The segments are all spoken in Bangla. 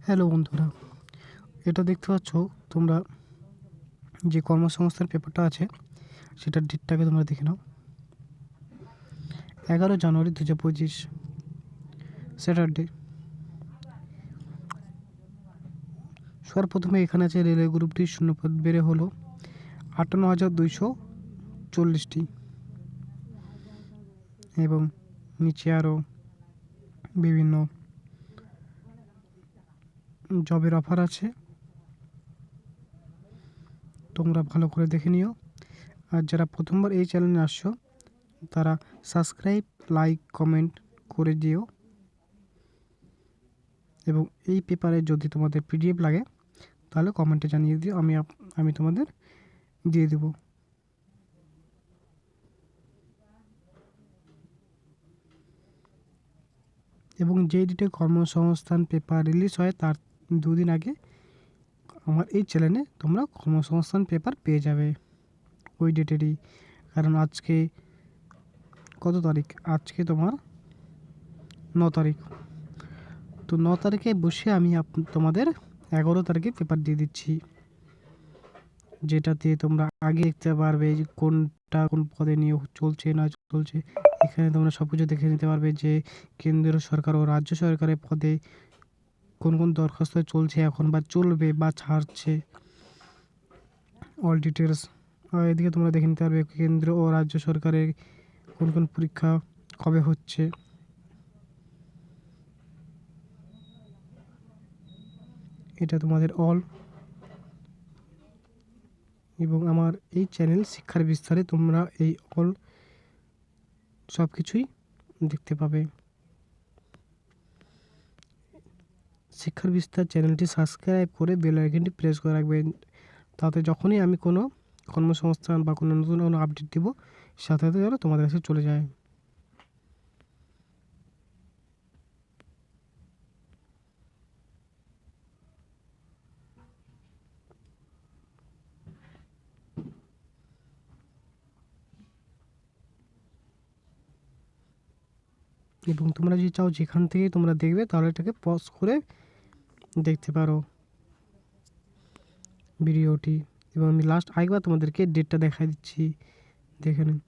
হ্যালো বন্ধুরা, এটা দেখতে পাচ্ছ তোমরা যে কর্মসংস্থান পেপারটা আছে সেটার ডেটটাকে তোমরা দেখে নাও। 11 জানুয়ারি 2025 স্যাটারডে। সর্বপ্রথমে এখানে আছে রেলওয়ে গ্রুপটির শূন্যপদ বেড়ে হলো 58,240টি এবং নিচে আরও বিভিন্ন জবের অফার আছে, তোমরা ভালো করে দেখে নিও। আর যারা প্রথমবার এই চ্যানেলে আসছো তারা সাবস্ক্রাইব, লাইক, কমেন্ট করে দিও এবং এই পেপারে যদি তোমাদের পিডিএফ লাগে তাহলে কমেন্টে জানিয়ে দিও, আমি তোমাদের দিয়ে দেব। এবং যেই ডেটে কর্মসংস্থান পেপার রিলিজ হয় তার দুদিন আগে আমার এই চ্যানেলে তোমরা কর্মসংস্থান পেপার পেয়ে যাবে ওই ডেটেরই। কারণ আজকে কত তারিখ? আজকে তোমার 9 তারিখ। তো 9 তারিখে বসে আমি তোমাদের 11 তারিখে পেপার দিয়ে দিচ্ছি, যেটা দিয়ে তোমরা আগে দেখতে পারবে যে কোনটা কোন পদে নিয়োগ চলছে না চলছে। এখানে তোমরা সব কিছু দেখে নিতে পারবে যে কেন্দ্রীয় সরকার ও রাজ্য সরকারের পদে কোন কোন দরখাস্ত চলছে এখন বা চলবে বা ছাড়ছে, অল ডিটেলস। এদিকে তোমরা দেখে নিতে পারবে কেন্দ্র ও রাজ্য সরকারের কোন কোন পরীক্ষা কবে হচ্ছে। এটা তোমাদের অল। এবং আমার এই চ্যানেল শিক্ষার বিস্তারে তোমরা এই অল সব কিছুই দেখতে পাবে। শিক্ষার বিস্তার চ্যানেলটি সাবস্ক্রাইব করে বেল আইকনটি প্রেস করে রাখবেন, তাতে যখনই আমি কোনো কর্মসংস্থান বা কোনো নতুন কোনো আপডেট দিব সাথে সাথে যেন তোমাদের কাছে চলে যায়। এবং তোমরা যদি চাও যেখান থেকেই তোমরা দেখবে তাহলে এটাকে পজ করে দেখতে পারো ভিডিওটি। এবং আমি লাস্ট আরেকবার তোমাদেরকে ডেটটা দেখাই দিচ্ছি, দেখে নিন।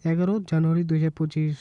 11 জানুয়ারি 2025।